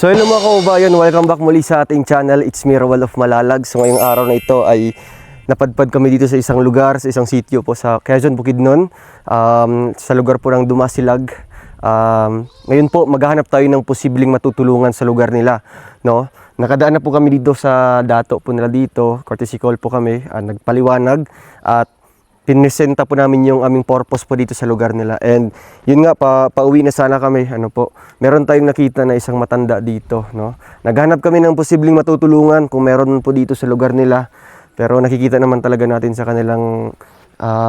So hello mga kaubayan, welcome back muli sa ating channel. It's me, Roel of Malalag. So ngayong araw na ito ay napadpad kami dito sa isang lugar, sa isang sitio po sa Quezon, Bukidnon, sa lugar po ng Dumasilag. Ngayon po maghahanap tayo ng posibleng matutulungan sa lugar nila, no? Nakadaan na po kami dito sa dato po nila dito, courtesy call po kami, nagpaliwanag at pinesenta po namin yung aming purpose po dito sa lugar nila. And yun nga, pauwi na sana kami. Meron tayong nakita na isang matanda dito, no? Naghanap kami ng posibleng matutulungan kung meron po dito sa lugar nila. Pero nakikita naman talaga natin sa kanilang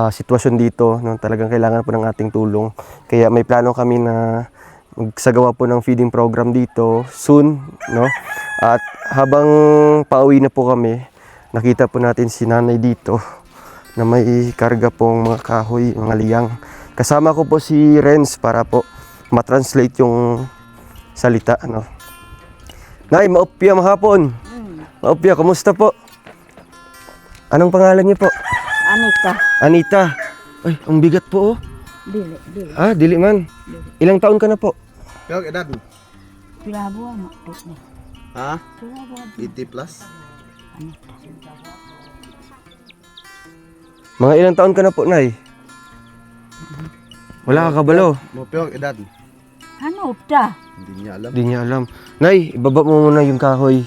sitwasyon dito, no? Talagang kailangan po ng ating tulong. Kaya may plano kami na magsagawa po ng feeding program dito soon, no? At habang pauwi na po kami, nakita po natin si nanay dito na may karga pong mga kahoy, mga liyang. Kasama ko po si Renz para po matranslate yung salita, no? Nay, maupya mahapon. Maupya, kumusta po? Anong pangalan niyo po? Anita. Anita. Ay, ang bigat po, oh. Dili. Dili man. Ilang taon ka na po? Kaya edad mo? Pinabuha mo. Ha? Pinabuha. 80 plus? Mga ilang taon ka na po, Nay? Wala ka kabalo. Mo piyong edad. Ano ta? Hindi niya alam. Hindi niya alam. Nay, ibaba mo muna yung kahoy.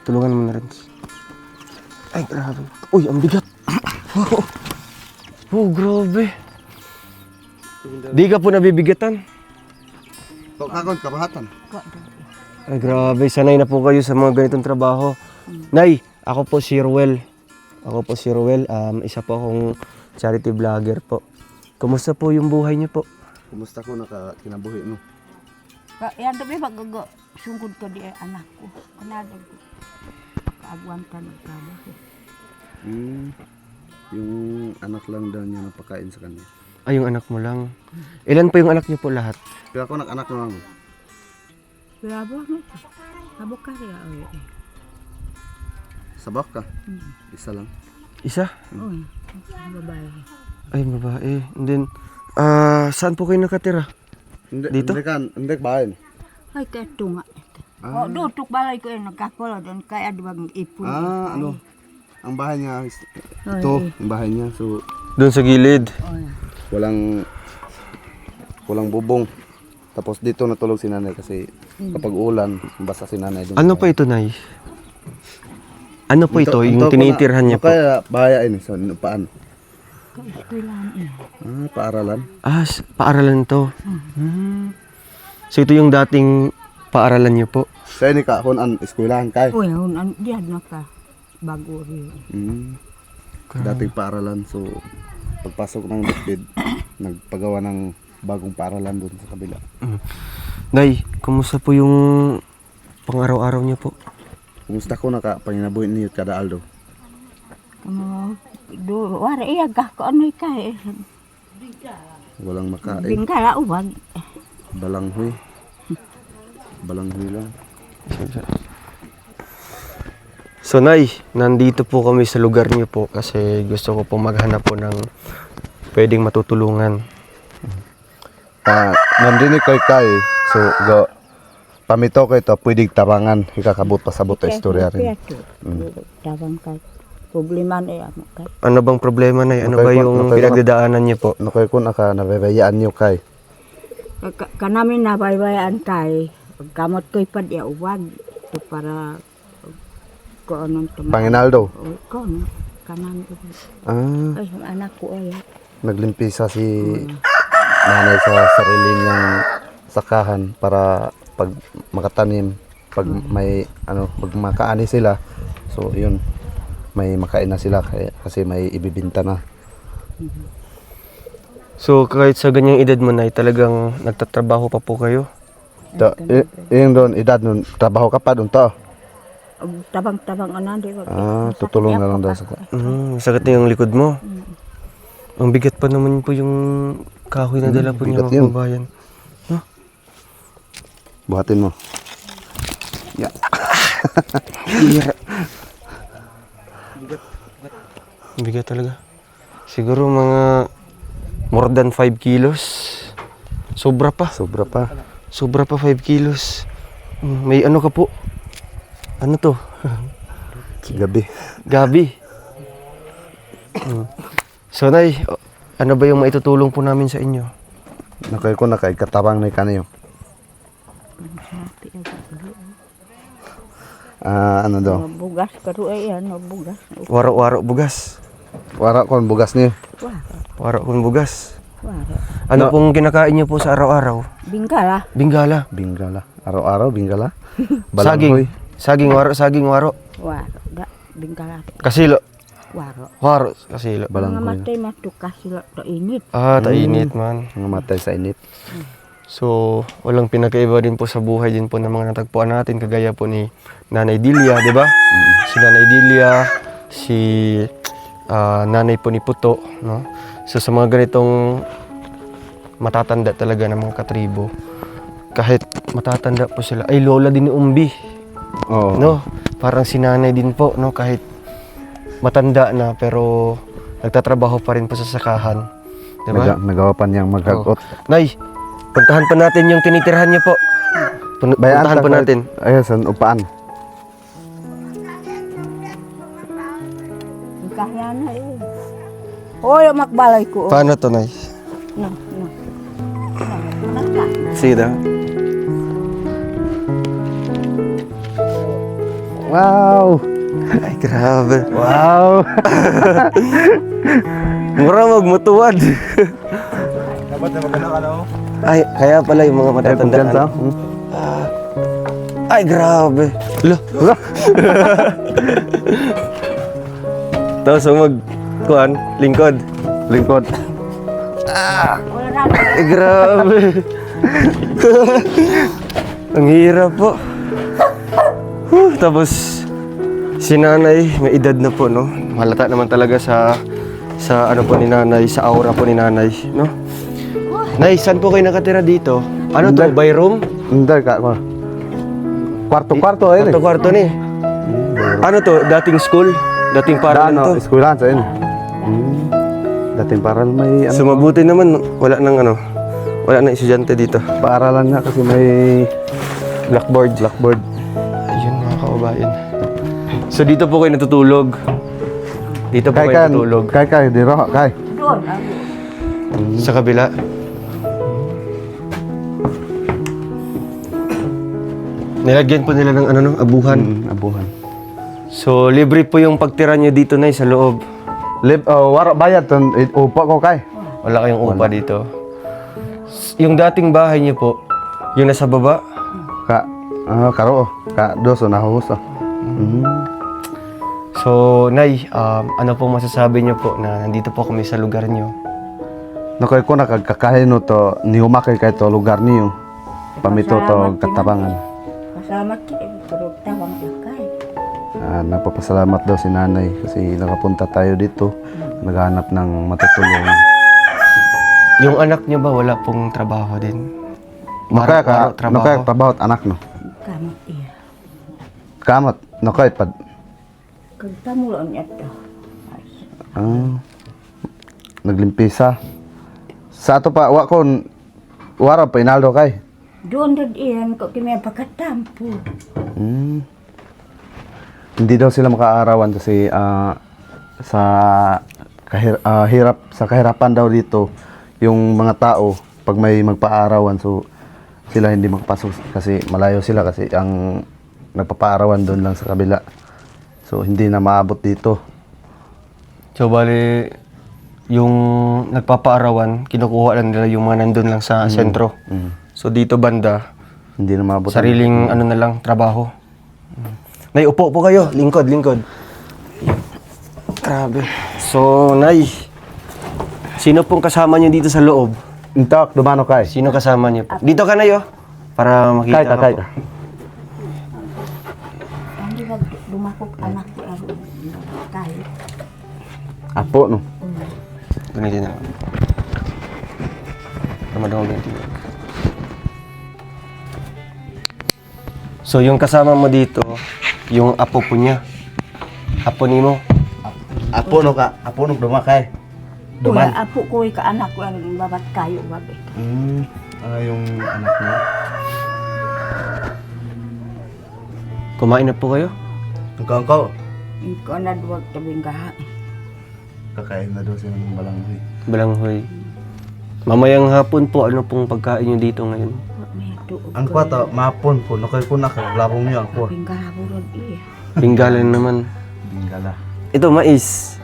Tulungan mo na rin. Ay, grabe. Uy, ang bigat. Oh, grabe. Di ka po nabibigatan. Kakon, kabahatan. Ay, grabe. Sanay na po kayo sa mga ganitong trabaho. Nay, ako po si Roel. Isa po akong charity vlogger po. Kumusta po yung buhay niyo po? Kumusta ko kinabuhi mo? Yan tabi magago. Sungkod ko di anak ko. Kanado ko. Kaabuan ka ng trabaho. Yung anak lang daw niya napakain sa kanya. Ay, yung anak mo lang. Ilan po yung anak niyo po lahat? Kaya ako anak naman mo. Pinabuha mo. Abo ka rin. Sabak ka? Isa lang. Isa? Uy, babae. Ay, babae. And then, saan po kayo nakatira? Dito? Hindi bahay. Ay, kaya tunga. Dutok balay ko yung nagkakulo doon. Kaya diba ipon. Ano? Ang bahay niya, ito, ang bahay niya. So, Doon sa gilid. walang bubong. Tapos dito natulog si nanay kasi kapag ulan, basa si nanay doon. Ano pa ito, Nay? Ano po ito? Yung tinitirhan niya po? Kaya bahaya ini sa paan. Kailangan Paaralan. Paaralan to. So ito yung dating paaralan niyo po? Sa ini ka, an eskwelahan kay. Uy, diyan na ka. Bago rin. Dating paaralan. So, pagpasok ng Litbid, nagpagawa ng bagong paaralan doon sa kabila. Nay, kumusta po yung pang-araw-araw niyo po? Kumusta ko panginabuhin niyo kada aldo? Wala iya ka ko ano kay. Walang makain. Bingkala uwag. Balanghoy. Balanghoy lang. So, Nay, nandito po kami sa lugar niyo po kasi gusto ko po maghanap po ng pwedeng matutulungan. Nandinig kay. So, pamito ko ito, pwedeng tabangan. Ikakabot pasabot na istorya rin. Tabang kay. Problema na yan. Ano bang problema, Nay? Ano ba yung pinagdadaanan niyo po? Nakoy ko nababayaan niyo kay. Kanamin nabaybayaan kay. Pagkamot ko'y padya uwag. Ito para ko anong tumakas. Panginaldo? Ko, no? Kanan ko. Ay, anak ko ay. Naglimpisa si nanay sa sarili niyang sakahan para pag makatanim, pag may pag makaani sila, so yun, may makain na sila kasi may ibibinta na. So, kahit sa ganyang edad mo, Nay, talagang nagtatrabaho pa po kayo? Yung doon, edad nun, trabaho ka pa doon to? Tabang-tabang anan. Tutulong na lang daw sa Sakit na yung likod mo. Ang bigat pa naman po yung kahoy na dala po niyo, mga kabayan. buhatin mo. Yeah. Bigat talaga. Siguro mga more than 5 kilos. Sobra pa. Sobra pa. Sobra pa 5 kilos. May ano ka po? Ano to? Gabi. Gabi. So, Nay, ano ba yung maitutulong po namin sa inyo? Nakay ko nakay katabang na kaniyo. Ano daw? Bugas karo ay ano bugas. Waro-waro bugas. Wara kon bugas niyo. Waro kung bugas. Waro. Ano pong kinakain niyo po sa araw-araw? Bingkala. Bingala. Bingala. Araw-araw bingala. Saging. Saging waro, saging waro. Waro. Da bingkala. Kasilo. Waro. Waro, kasilo. Mga Balanghoy. matay matukas sila to init. Ah, tainit man. Mga matay sa init. So, walang pinakaiba din po sa buhay din po ng mga natagpuan natin. Kagaya po ni Nanay Dilia, di ba? Si Nanay Dilia, si nanay po ni Puto, no? So, sa mga ganitong matatanda talaga ng mga katribo, kahit matatanda po sila, ay lola din ni Umbi, Oo. no? Parang si nanay din po, no? Kahit matanda na, pero nagtatrabaho pa rin po sa sakahan. Di ba? Nagawa pa niyang magagot. Nay, puntahan pa natin yung tinitirhan niyo po. Puntahan pa natin. Ayun, san upaan. Kaya na eh. Hoy, makbalay ko. Paano to, Nay? No, no. No, See that? Wow! Ay, grabe. Wow! Mura magmutuwad. Dapat na maganda ka, no? Ay, kaya pala yung mga matatanda. kumpiyansa. Ay, grabe. Lo. Tapos kuan, lingkod. Lingkod. wala na. Ay, grabe. Ang hirap po. Tapos, si nanay, may edad na po, no? Halata naman talaga sa ano po ni nanay, sa aura po ni nanay, no? Nay, saan po kayo nakatira dito? Ano to, by room? Hindi ka ko. Kwarto-kwarto ayun. Kwarto-kwarto ni. Ano to, dating school? Dating paralan to? Eskwelahan sa inyo. Dating paral may ano, So mabuti naman, wala nang estudyante dito. paaralan nga kasi may Blackboard. blackboard. Ayun mga kababayan. So dito po kayo natutulog. Dito po Kay kayo natutulog. kay di ro kay. Doon. Sa kabila. Nilagyan po nila ng abuhan. Abuhan. So libre po yung pagtira nyo dito na sa loob. Wara bayad ton upa ko kay. Wala kayong upa dito. Yung dating bahay nyo po, yung nasa baba, Karo ka doso na huso. so, Nay, ano pong masasabi niyo po na nandito po kami sa lugar niyo? Nakay ko nakagkakahino to ni umakay kay to lugar niyo. Pamito to katabangan. Pasalamat kayo. Pero tawang lakay. Napapasalamat daw si nanay kasi nakapunta tayo dito. Naghahanap ng matutulong. Yung anak niyo ba wala pong trabaho din? Nakaya Waro- ka, nakaya trabaho at anak no. Kamot iya. Kamot, nakay pad. Kagtamulan niya to. Naglimpisa. Sa ato pa, wara pa inaldo kay. Doon rin iyan ko kami pagkatampo. Hindi daw sila makaarawan kasi sa hirap sa kahirapan daw dito yung mga tao pag may magpaarawan so sila hindi makapasok kasi malayo sila kasi ang nagpapaarawan doon lang sa kabila. So hindi na maabot dito. So, bali, yung nagpapaarawan, kinukuha lang nila yung mga nandun lang sa sentro. So, dito banda, Hindi na maabot. sariling ano na lang, trabaho. Nay, upo po kayo. Lingkod, lingkod. Grabe. So, Nay, sino pong kasama niyo dito sa loob? Intak, dumano kay. Sino kasama niyo po? Dito ka na yo. Para makita Kay ka, ka kay po. ka. Hindi ba dumakok anak ko ang tayo. Apo no. Gunitin na. Ramadong ganito. So, yung kasama mo dito, yung apo po niya. Apo ni mo. Apo no ka. Apo no dumakay. Kuya, apo ko ka anak ko ang babat kayo babe. Yung anak niya. Kumain na po kayo? Ikaw. Ikaw na duwag tabing gaha. Kakain na daw siya ng balanghoy. Balanghoy. Mamayang hapon po, ano pong pagkain nyo dito ngayon? May tuog. Ang kwato, mapon po. Nakay ko na kay labong niyo ang kwa. Tabing gaha burod iya. Pinggalan naman. Bingala. Ito, mais.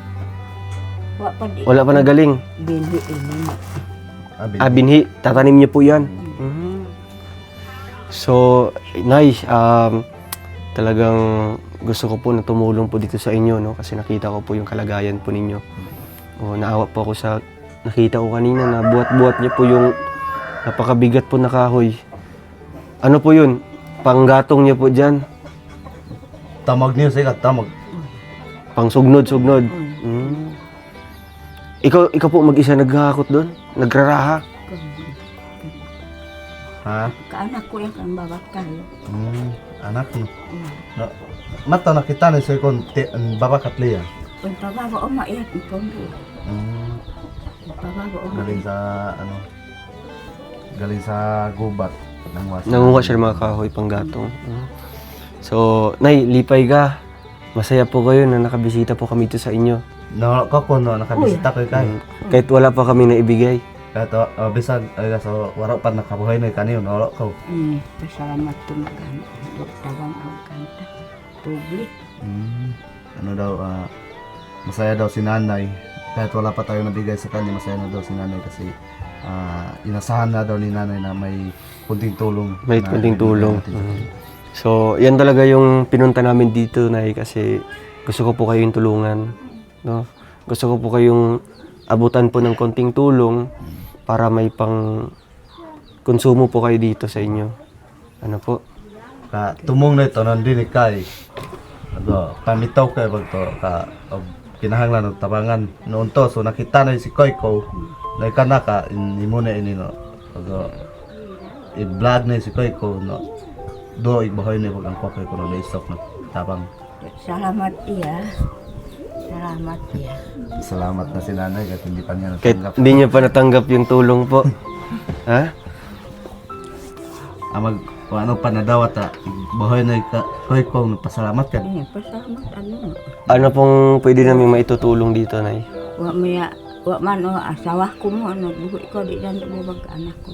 Wa pa di. Wala pa nagaling. Bili ini. Binhi. Tatanim niyo po yan. Mhm. So, Nay, talagang gusto ko po na tumulong po dito sa inyo, no? Kasi nakita ko po yung kalagayan po ninyo. Naawa po ako sa nakita ko kanina na buhat-buhat niyo po yung napakabigat po na kahoy. Ano po yun? Panggatong niyo po dyan. Tamag niyo siya, tamag. Pangsugnod-sugnod. Ikaw po mag-isa naghahakot doon? Nagraraha? Ha? Kaanak ko yan kang babat kayo. Anak mo. No, mata nakita ni siya kung babakat liya. Ang pababa o maiyak ang pondo. Pababa o Galing sa ano? Galing sa gubat. Nangunga siya ng mga kahoy panggatong. So, Nay, lipay ka. Masaya po kayo na nakabisita po kami dito sa inyo. No, ko no nakabisita ko kay. Kahit wala pa kami na ibigay. Kato bisag so waro pa nakabuhay na kaniyo no ko. Pasalamat tumagan. Tabang ang kanta. Public. Ano daw masaya daw si nanay. Kahit wala pa tayo nabigay sa kanya, masaya na daw si nanay kasi inasahan na daw ni nanay na may kunting tulong. May na kunting ibibigay tulong. natin. So, yan talaga yung pinunta namin dito, Nay, kasi gusto ko po kayong tulungan. No? Gusto ko po kayong abutan po ng konting tulong para may pang konsumo po kayo dito sa inyo. Ano po? Ka tumong na ito nandini kay. Ano, pamitaw kay bagto ka kinahanglan og tabangan noon to so nakita na si Koyko na kanaka imo na ini no. Ano, i-vlog na si Koyko no. Do igbahoy ni pag ang kokoy ko na isok na tabang. Salamat iya. Salamat iya. Salamat na si nanay kahit hindi pa niya Kahit natanggap. hindi niyo pa natanggap yung tulong po. Ha? Amag ano pa nadawat bahoy na Koyko pasalamat ka. Pasalamat ano. Ano pong pwede namin maitutulong dito, Nay? Wa man o asawa ko mo ano buhi ko di dan bubag anak ko.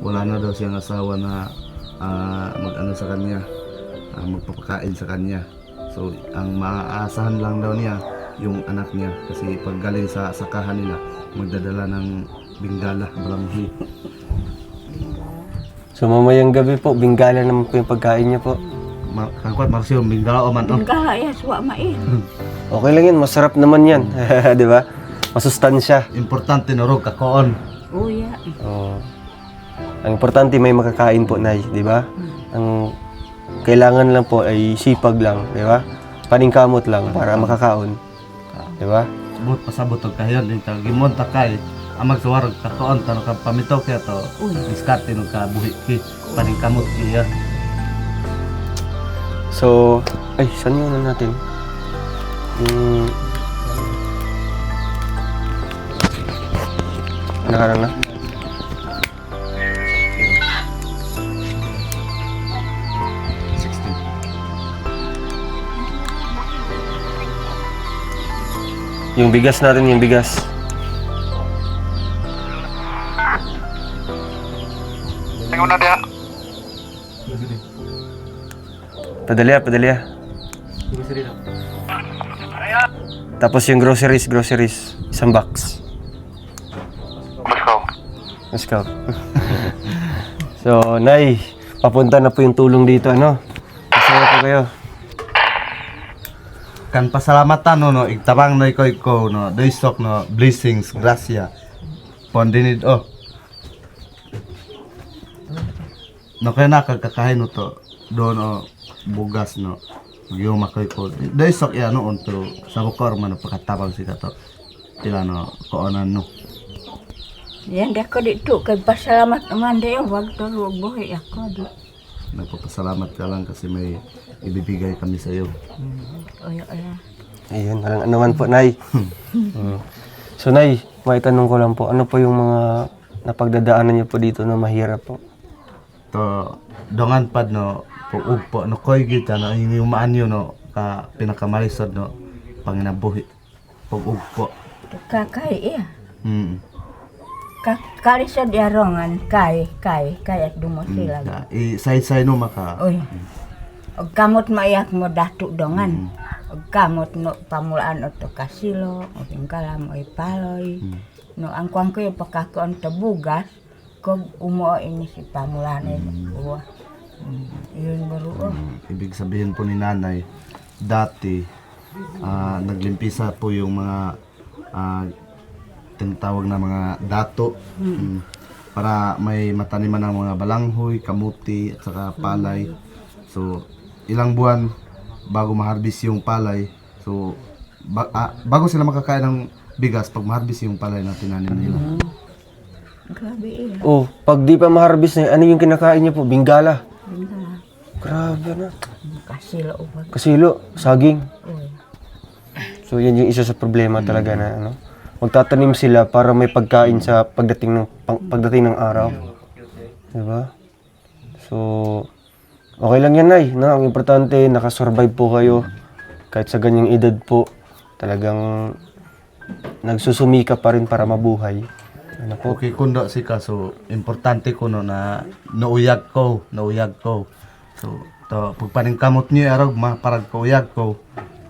Wala na daw siyang asawa na mag-ano sa kanya, magpapakain sa kanya. So, ang maaasahan lang daw niya yung anak niya kasi pag galing sa sakahan nila, magdadala ng bingala, balanghi. So, mamayang gabi po, bingala naman po yung pagkain niya po. Kangkot, magsiyong bingala o man. Ang kahaya suwa mai. Okay lang yan, masarap naman yan. Di ba? Masustansya. Importante na rog kakoon. Oh ya. Oh. Ang importante may makakain po, Nay, di ba? Ang kailangan lang po ay sipag lang, di ba? Paningkamot lang para makakaon. Di ba? Sabot pasabot og kahiyan din tag gimon ta kay ang magsuwarog kakoon tanong ka pamitaw kaya to. Diskarte no ka buhi ki paningkamot kiya. So, ay, saan yun natin? Nakarang na? Yung bigas natin, yung bigas. Tingnan na dia. Padalya. Tapos yung groceries, isang box. Let's go. So, Nay, papunta na po yung tulong dito, ano? Masaya po kayo. Kan pasalamatan no igtabang na Koyko no daysok no blessings gracia pondinid no kaya nakakakain no to do no bugas no yung Koyko daysok ya no unto sa bukor man pagkatabang sika to tila no koonan no Yan dah ko dito kay pasalamat naman dayo wag to buhi ako di. nagpapasalamat ka lang kasi may ibibigay kami sa iyo. Oy. Ayun, walang anuman po, Nay. So, Nay, may tanong ko lang po, ano po yung mga napagdadaanan niyo po dito na mahirap po? to dongan pad no ugpo no koy gid no yung maanyo no ka pinakamalisod no panginabuhi ugpo. Kakay iya. Mm. Kali sa diarongan kay at dumo sila. Say no maka. Oy. Og kamot maiyak mo datu dongan. Og kamot no pamulaan to kasilo, og kalam oy paloy. No ang kuang ko yung pakakon to bugas, kog umo ini si pamulaan buwa. Yun baru. Ibig sabihin po ni nanay, dati naglimpisa po yung mga tinatawag na mga dato para may mataniman ng mga balanghoy, kamuti at saka palay. So ilang buwan bago ma-harvest yung palay. So bago sila makakain ng bigas pag ma-harvest yung palay na tinanim nila. Grabe iya. Oh, pag di pa ma-harvest na, ano yung kinakain niyo po? Bingala. Bingala. Grabe na. Kasilo ubag. Kasilo, saging. Oy. So yan yung isa sa problema talaga na ano. Magtatanim sila para may pagkain sa pagdating ng araw. Diba? So okay lang yan, Nay, no? Ang importante nakasurvive po kayo kahit sa ganyang edad po. Talagang nagsusumika pa rin para mabuhay. Ano po? Okay kundo si kaso importante ko no na nauyag ko. So to pagpaning kamot niyo arog parag ko uyag ko.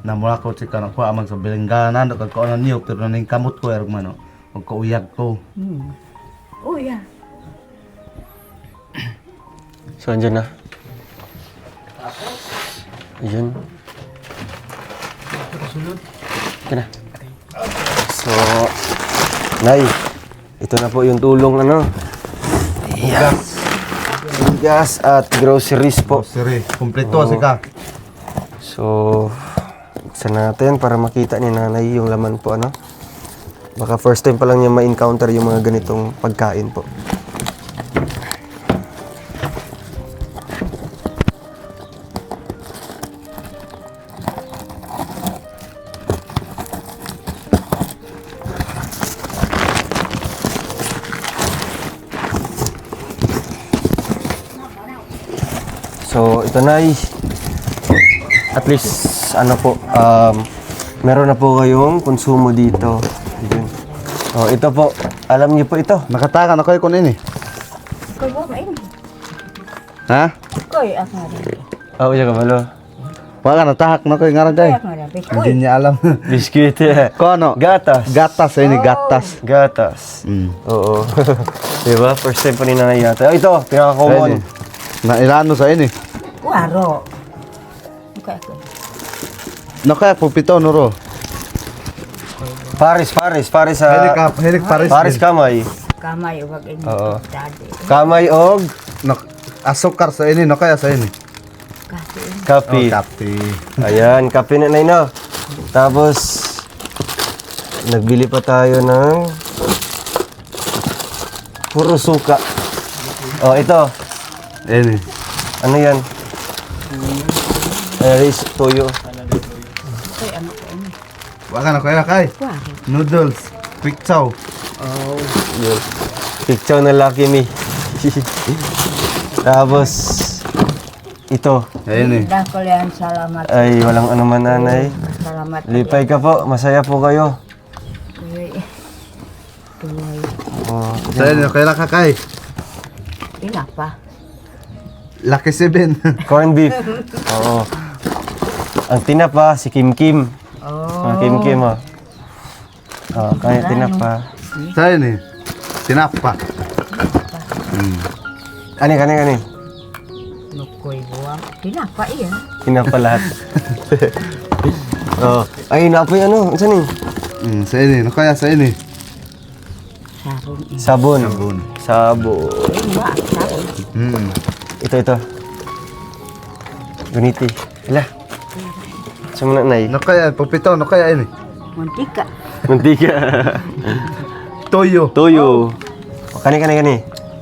Na mula ko si kanang ko amang sa bilingganan o kagkaunan niyo pero naning kamot ko arog mano. Og kauyag ko. Oh yeah. So andyan na. Ayun. Okay na. So, Nay, ito na po yung tulong ano. Gas at groceries po. Siri, kumpleto si ka. So, buksan natin para makita ni nanay yung laman po ano. Baka first time pa lang niya ma-encounter yung mga ganitong pagkain po. So, ito na at least, ano po, meron na po kayong konsumo dito. Yun. Oh, ito po, alam niyo po ito. Nakatakan ako ko nini. Koy mo main. Ha? Koy ako na. Oh, siya kabalo. Wala ka natahak na ko yung ngaran day. Ako na. Hindi niya alam. Biscuit. Ko ano? Gatas. Gatas ini gatas. Gatas. Mm. Oo. Diba? First time po ni nanay yata. Oh, ito, pinaka-common. Na ilano sa ini. Waro. Okay ako. Nakaya po pito nuro. Paris sa... Helik Paris. Paris kamay. Kamay ubag ini. Oo. Dadi. Kamay og Asukar sa ini, nakaya sa ini. Kasi kape. Kape. Ayan, kape na nay, no? Tapos, nagbili pa tayo ng puro suka. Oh, ito. Ini. Ano yan? Rice toyo. koy ano ko ini. Wala na kaya kay. Waro. Noodles. Quick chow. Yun. Picture na Lucky Me. Tapos, ito. Ini. Dako yan salamat. Ay, walang anuman nanay. Salamat. Lipay ka po. Masaya po kayo. Koy. Tuloy. Oh, Sa ini kaya ka kay. Ina pa. Lucky 7. corn beef. Oo. Ang tinapa, si Kim Kim. Oh. Ang Kim Kim, oh. Oh, kaya tinapa. Sa ini. Tinapa. Kani. Nukoy buwang. Tinapa iya. Tinapa lahat. Oh. Ay, napoy ano? Ano ni? Sa ini, nakaya sa ini. Sarong. Sabon. Sabon. Ba, sarong. Ito. Guniti. Ila. Saan mo na, Nay? Nakaya, pagpito, nakaya ini. Mantika. Mantika. Toyo. Toyo. Oh, kani.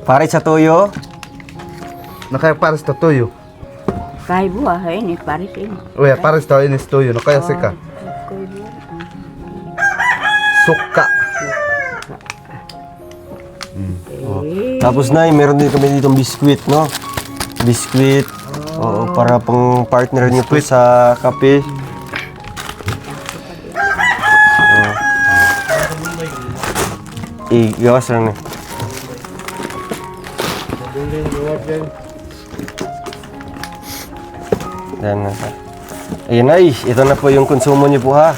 Pare sa toyo. Nakaya pares to toyo. Kay buah ini Paris ini. Uy, pares to ini toyo. Nakaya sika. Koy buah. Suka. Eh. Tapos, Nay, meron din kami ditong biskuit, no? Biskuit. Oo, para pang partner niyo po sa kape. Igawas lang. Yan na. Ayun ay, ito na po yung konsumo niyo po ha.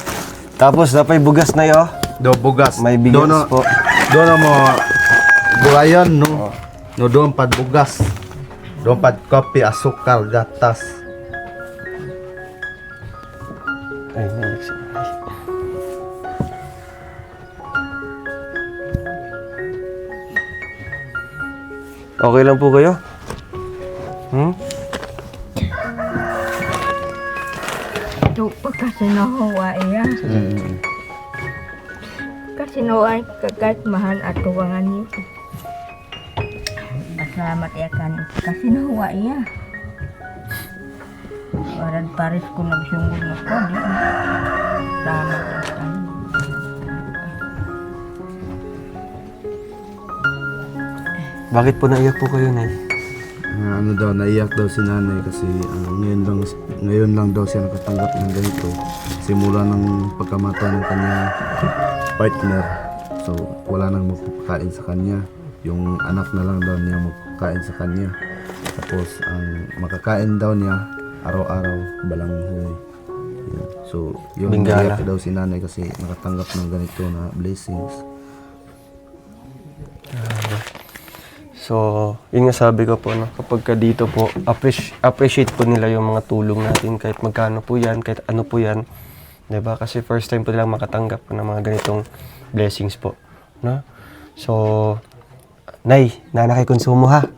Tapos dapat bugas na yo. Do bugas. May bigas po. Doon mo gulayan no. No doon pad bugas. Doon pad kopi, asukal, gatas. Ay, naliksi. Okay lang po kayo? Ito pa kasi nahuwa iya. Kasi nahuwa kahit mahal at tuwangan niyo. Masalamat iya kan. Kasi nahuwa iya. Waran paris ko nagsunggol na ko. Salamat iya kan. Bakit po naiyak po kayo, Nay? Ano daw, naiyak daw si nanay kasi ngayon lang daw siya nakatanggap ng ganito. Simula ng pagkamatay ng kanyang partner. So, wala nang magpapakain sa kanya. Yung anak na lang daw niya magpapakain sa kanya. Tapos, ang makakain daw niya, araw-araw, balanghoy. Yun. So, yung Bengala. naiyak daw si nanay kasi nakatanggap ng ganito na blessings. So, yun nga sabi ko po, no? Kapag ka dito po, appreciate po nila yung mga tulong natin kahit magkano po yan, kahit ano po yan. Diba? Kasi first time po nilang makatanggap po ng mga ganitong blessings po. No? So, Nay, nanakikonsumo ha.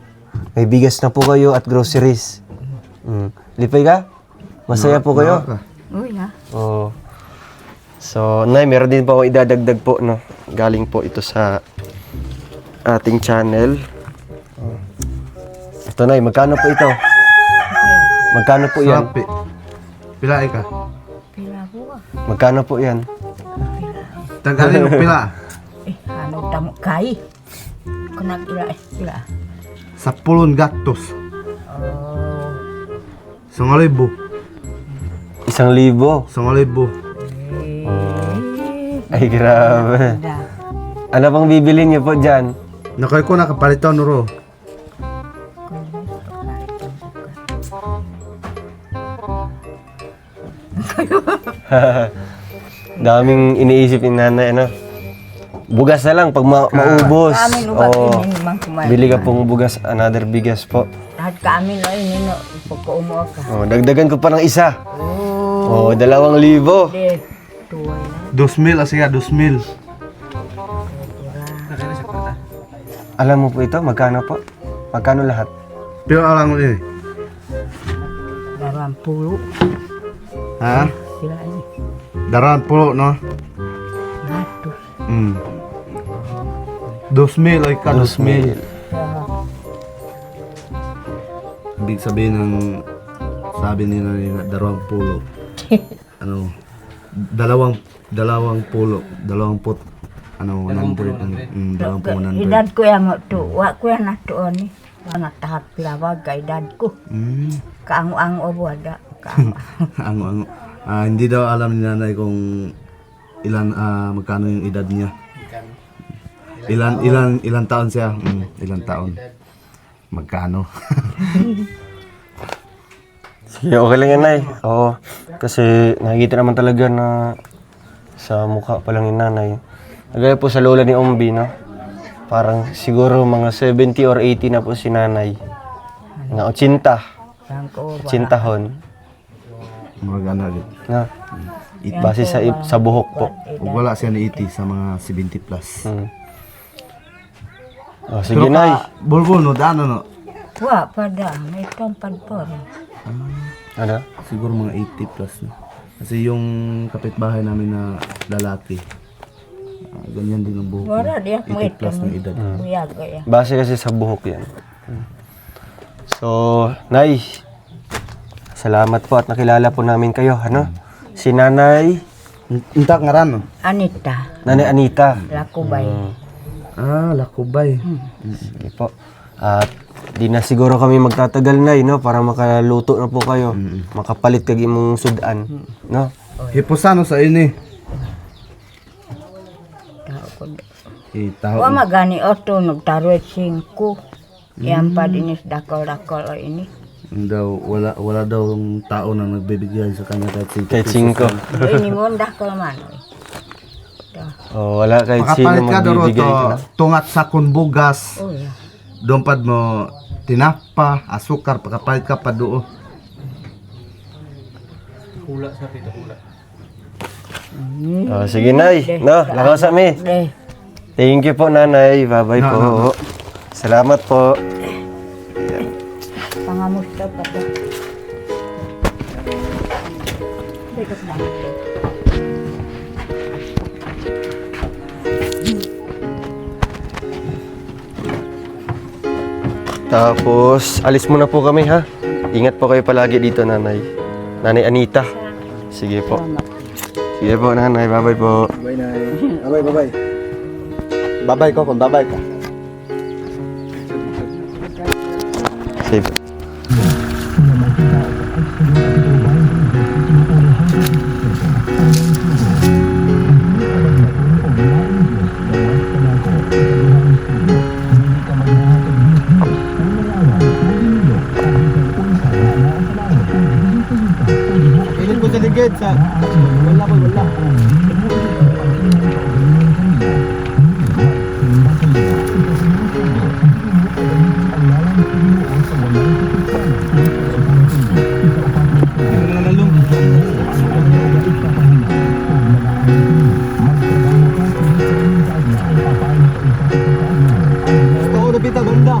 May bigas na po kayo at groceries. Lipay ka? Masaya po kayo? Uy ha. Oo. So, Nay, meron din po akong idadagdag po, no? Galing po ito sa ating channel. Ito, Nay, magkano po ito? Magkano po yan? Sapi. Pila ka? Pila po ah. Magkano po yan? Tagalin mo pila. Ano tamo kay? Kunag ila pila. 10 gatos. Oh. 1,000. 1,000. 1,000. Ay, grabe. Ano pang bibili niyo po dyan? Nakay ko nakapalitan ro. Daming iniisip ni nanay, ano? Bugas na lang pag maubos. Kami lugar Oo. ini mang kumain. Bili ka pong bugas, another bigas po. Lahat kami no ini no pagkaumo ka. Oh, dagdagan ko pa ng isa. Oh. Oh, 2,000. De tuwa na. 2,000 asya 2,000. Alam mo po ito, magkano po? Magkano lahat? Pero alang mo ini. Daram pulo. Ha? Sila ini. Daran pulo no. Gatos. 2,000 ay ka 2,000. Ah, Ibig sabihin ng sabi nila ni 20. Ano? 20 ano 100 20 edad ko yang tu, wa ko yang nato ni. Anak tahap pilawag ka edad ko. Kaango-ango obo ada. Ang hindi daw alam ni nanay kung ilan magkano yung edad niya. Ilan taon siya? Ilan taon? Magkano? Sige, okay lang yan, Nay. Oo. Kasi nakikita naman talaga na sa mukha pa lang ni nanay. Nagaya po sa lola ni Ombi, no? Parang siguro mga 70 or 80 na po si nanay. Mga 80. Yang ko ba. 80 hon. Mga gana gid. No? Base sa buhok po. Ug wala siya ni 80 sa mga 70 plus. Oh, sige, Nay. Bulbul no dano no. Wa pada may tompad po. Ano? Siguro mga 80 plus no. Kasi yung kapitbahay namin na lalaki ganyan din ang buhok. Wala niya. dia mo 80 ito. plus na edad. Uyag ya. Base kasi sa buhok yan. So, Nay, salamat po at nakilala po namin kayo. Ano? Si Nanay, Intak ngaran no. Anita, Nanay Anita. Lakubay. Lakubay. Sige po. At Di na siguro kami magtatagal na no para makaluto na po kayo. Makapalit kag imong sudan, no? Hipusano sa ini. Tao ko. Itaw. Wa magani oto nagtaroy 5. Yan pa dinis dakol-dakol ini. Daw wala daw ang tao na nagbibigay sa kanya kahit 5 Kahit 5. Ini mo dakol man. Oh, wala kahit sino Makapalit ka daro magbibigay to na. tungat sa bugas. Oh ya. Dompad mo tinapa, asukar pagkapalit ka pa doo. Oh, sige nay, no, lakaw sa mi. Deh. Thank you po nanay, bye-bye po. Salamat po. Pangamusta pa to. Dekat na. Tapos, alis muna po kami ha. Ingat po kayo palagi dito nanay. Nanay Anita. Sige po. Sige po nanay, bye-bye po. Bye nay. Bye. Babay ko kung babay ka. Sige. Ilin ko sa ligid sa wala. Gusto ko na pita banda.